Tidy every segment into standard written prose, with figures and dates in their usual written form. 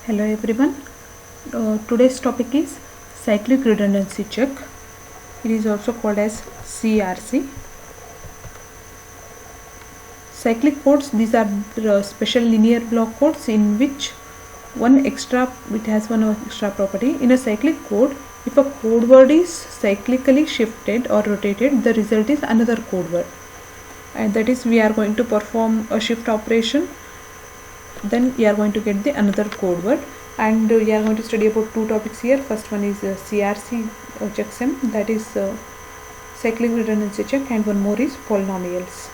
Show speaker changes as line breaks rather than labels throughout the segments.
Hello everyone. Today's topic is cyclic redundancy check. It is also called as CRC. Cyclic codes, these are the special linear block codes in which it has one extra property. In a cyclic code, if a code word is cyclically shifted or rotated, the result is another code word. And that is, we are going to perform a shift operation, then we are going to get the another code word, and we are going to study about two topics here. First one is CRC checksum, that is cyclic redundancy check, and one more is polynomials.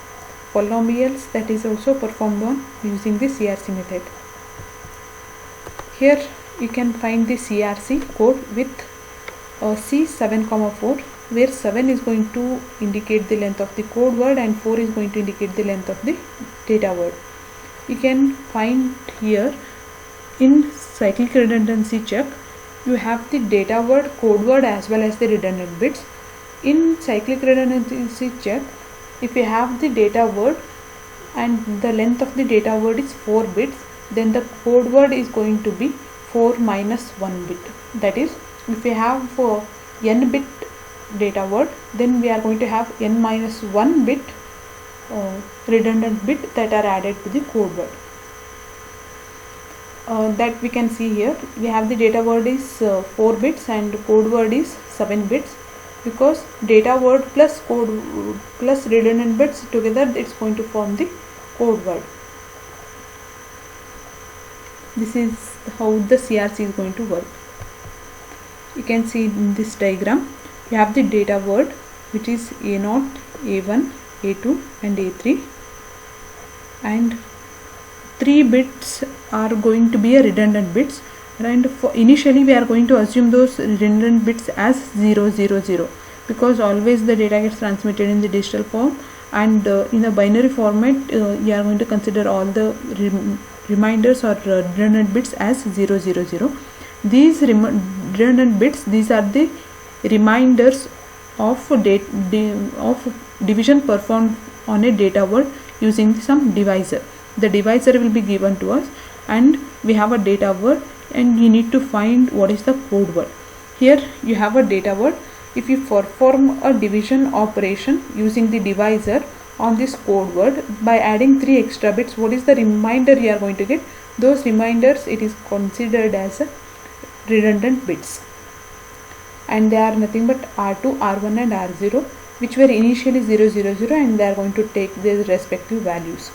Polynomials that is also performed on using the CRC method. Here you can find the CRC code with C7,4, where 7 is going to indicate the length of the code word and 4 is going to indicate the length of the data word. You can find here in cyclic redundancy check, you have the data word, code word as well as the redundant bits. In cyclic redundancy check, if you have the data word and the length of the data word is 4 bits, then the code word is going to be 4 minus 1 bit. That is, if you have n bit data word, then we are going to have n minus 1 bit redundant bit that are added to the code word. That we can see here, we have the data word is 4 bits and code word is 7 bits, because data word plus code plus redundant bits together, it's going to form the code word. This is how the CRC is going to work. You can see in this diagram, you have the data word which is A0, A1, A2 and A3, and 3 bits are going to be a redundant bits, and initially we are going to assume those redundant bits as 0, 0, 0, because always the data gets transmitted in the digital form, and in a binary format you are going to consider all the reminders or redundant bits as 0, 0, 0. These redundant bits, these are the reminders of division performed on a data word using some divisor. The divisor will be given to us, and we have a data word, and you need to find what is the code word. Here you have a data word. If you perform a division operation using the divisor on this code word by adding 3 extra bits, what is the reminder you are going to get? Those reminders, it is considered as redundant bits, and they are nothing but R2, R1 and R0, which were initially 0, 0, 0, and they are going to take their respective values.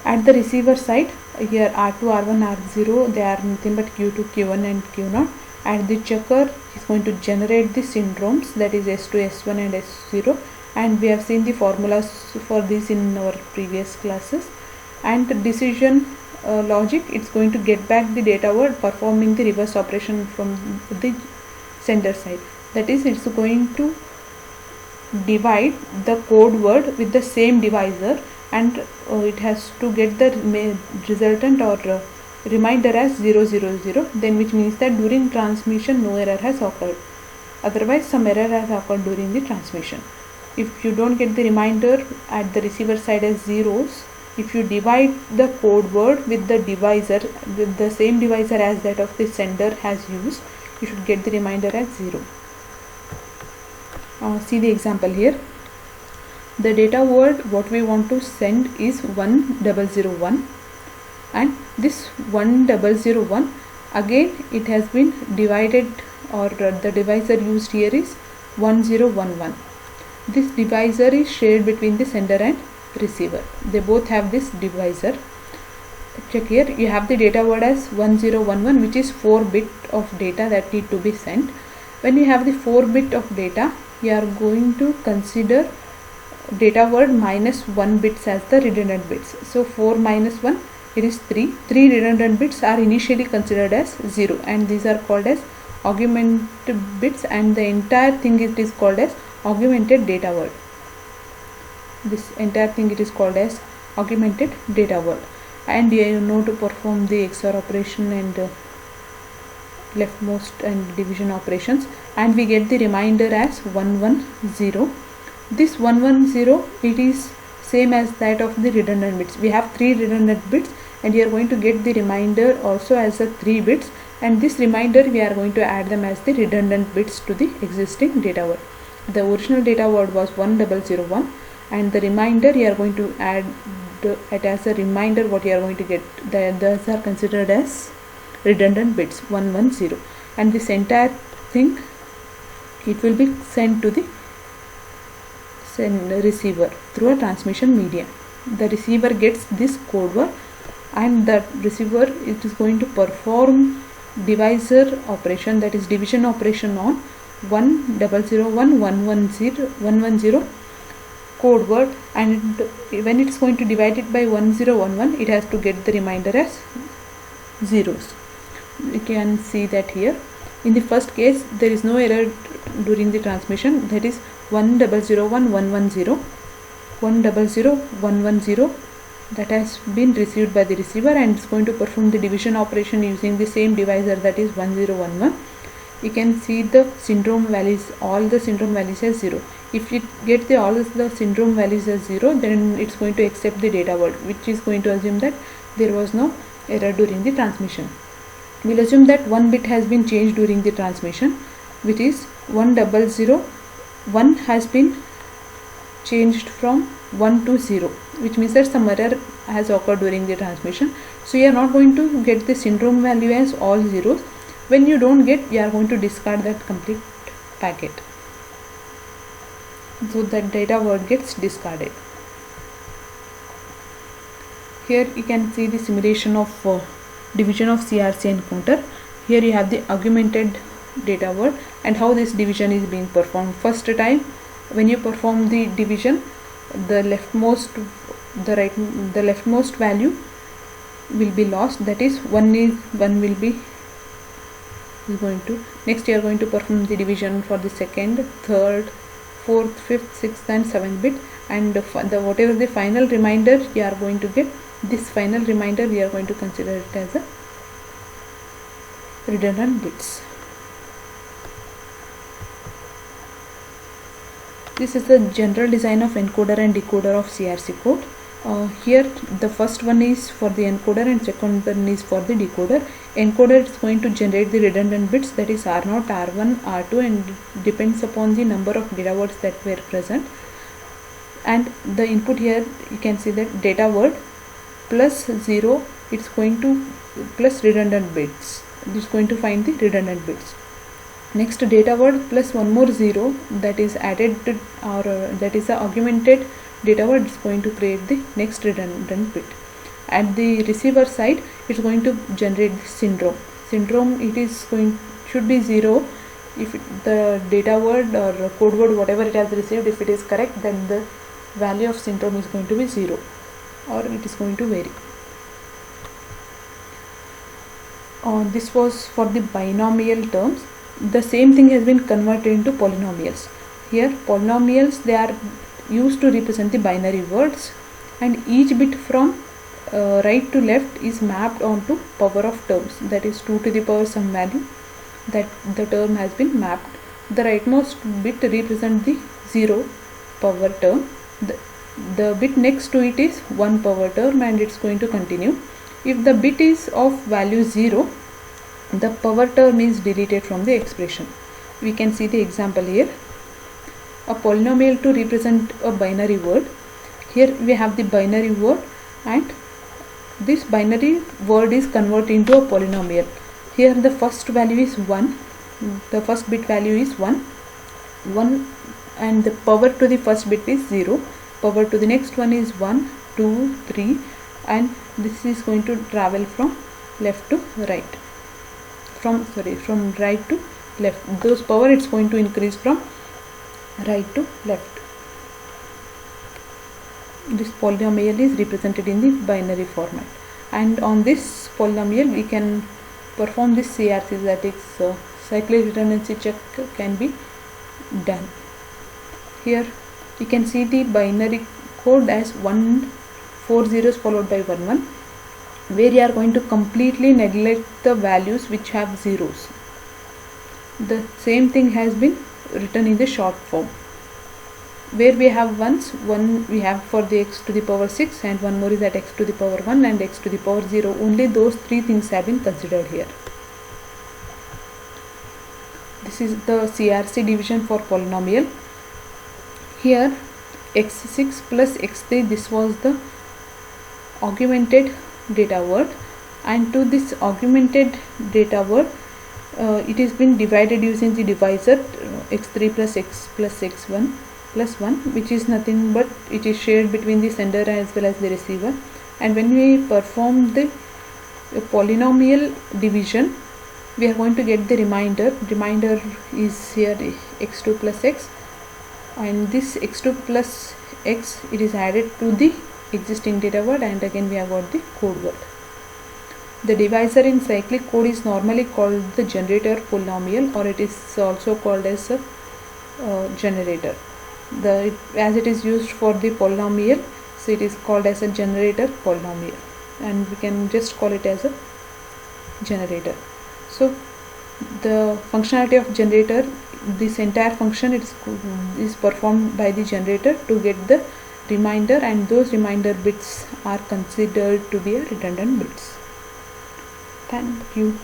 At the receiver side, here R2, R1, R0, they are nothing but Q2, Q1 and Q0, and the checker is going to generate the syndromes, that is S2, S1 and S0, and we have seen the formulas for this in our previous classes. And decision logic, it's going to get back the data word performing the reverse operation from the sender side. That is, it's going to divide the code word with the same divisor, and it has to get the resultant or reminder as 0, 0, 0, then which means that during transmission no error has occurred. Otherwise some error has occurred during the transmission. If you don't get the reminder at the receiver side as zeros, if you divide the code word with the divisor, with the same divisor as that of the sender has used, you should get the reminder as 0. See the example here. The data word what we want to send is 1001, and this 1001, again it has been divided, or the divisor used here is 1011. This divisor is shared between the sender and receiver. They both have this divisor. Check here, you have the data word as 1011, which is 4 bit of data that need to be sent. When you have the 4 bit of data, you are going to consider data word minus 1 bits as the redundant bits. So 4 minus 1, it is 3. 3 redundant bits are initially considered as 0, and these are called as augmented bits, and the entire thing it is called as augmented data word. This entire thing it is called as augmented data word. And you know to perform the XOR operation and leftmost and division operations, and we get the reminder as 110. This 110, it is same as that of the redundant bits. We have 3 redundant bits, and you are going to get the remainder also as a 3 bits, and this remainder we are going to add them as the redundant bits to the existing data word. The original data word was 1001, and the remainder you are going to add it as a reminder. What you are going to get, those are considered as redundant bits 110, and this entire thing, it will be sent to the receiver through a transmission medium. The receiver gets this code word, and the receiver, it is going to perform divisor operation, that is division operation on 1001110110 code word, and when it is going to divide it by 1011, it has to get the remainder as zeros. You can see that here. In the first case, there is no error during the transmission, that is 10011110, 100110, that has been received by the receiver, and it's going to perform the division operation using the same divisor, that is 1011. You can see the syndrome values, all the syndrome values as 0. If it gets all the syndrome values as 0, then it's going to accept the data word, which is going to assume that there was no error during the transmission. We'll assume that one bit has been changed during the transmission, which is 1001 has been changed from 1 to 0, which means that some error has occurred during the transmission. So you are not going to get the syndrome value as all zeros. When you don't get, you are going to discard that complete packet. So that data word gets discarded. Here you can see the simulation of division of CRC encoder. Here you have the augmented data word and how this division is being performed. First time when you perform the division, the leftmost value will be lost, that is 1 will be going to. Next you are going to perform the division for the second, third, fourth, fifth, sixth and seventh bit, and whatever the final remainder you are going to get, this final remainder we are going to consider it as a redundant bits. This is the general design of encoder and decoder of CRC code. Here the first one is for the encoder and second one is for the decoder. Encoder is going to generate the redundant bits, that is R0, R1, R2, and depends upon the number of data words that were present. And the input here you can see that data word plus 0, it's going to plus redundant bits. It is going to find the redundant bits. Next data word plus one more 0, that is added to, or that is the augmented data word, is going to create the next redundant bit. At the receiver side, it's going to generate the syndrome. Syndrome, it is going should be 0 if the data word or code word, whatever it has received, if it is correct, then the value of syndrome is going to be 0, or it is going to vary. This was for the binomial terms. The same thing has been converted into polynomials. Here polynomials, they are used to represent the binary words, and each bit from right to left is mapped onto power of terms, that is 2 to the power some value that the term has been mapped. The rightmost bit represents the 0 power term, the bit next to it is 1 power term, and it's going to continue. If the bit is of value 0, the power term is deleted from the expression. We can see the example here. A polynomial to represent a binary word. Here we have the binary word, and this binary word is converted into a polynomial. Here the first value is 1, the first bit value is 1, and the power to the first bit is 0, power to the next one is 1, 2, 3, and this is going to travel from left to right, from right to left. Those power, it's going to increase from right to left. This polynomial is represented in the binary format, and on this polynomial we can perform this CRC, that is cyclic redundancy check, can be done. Here you can see the binary code as 4 zeros followed by 1 1, where you are going to completely neglect the values which have zeros. The same thing has been written in the short form. where we have ones, one we have for the x to the power 6 and one more is at x to the power 1 and x to the power 0. Only those three things have been considered here. This is the CRC division for polynomial. Here x6 plus x3, this was the augmented data word, and to this augmented data word it has been divided using the divisor x3 plus x plus x1 plus 1, which is nothing but it is shared between the sender as well as the receiver. And when we perform the polynomial division, we are going to get the remainder. Remainder is here x2 plus x, and this x2 plus x, it is added to the existing data word, and again we have got the code word. The divisor in cyclic code is normally called the generator polynomial, or it is also called as a generator. As it is used for the polynomial, so it is called as a generator polynomial, and we can just call it as a generator. So the functionality of generator, this entire function is performed by the generator to get the remainder, and those remainder bits are considered to be a redundant bits. Thank you.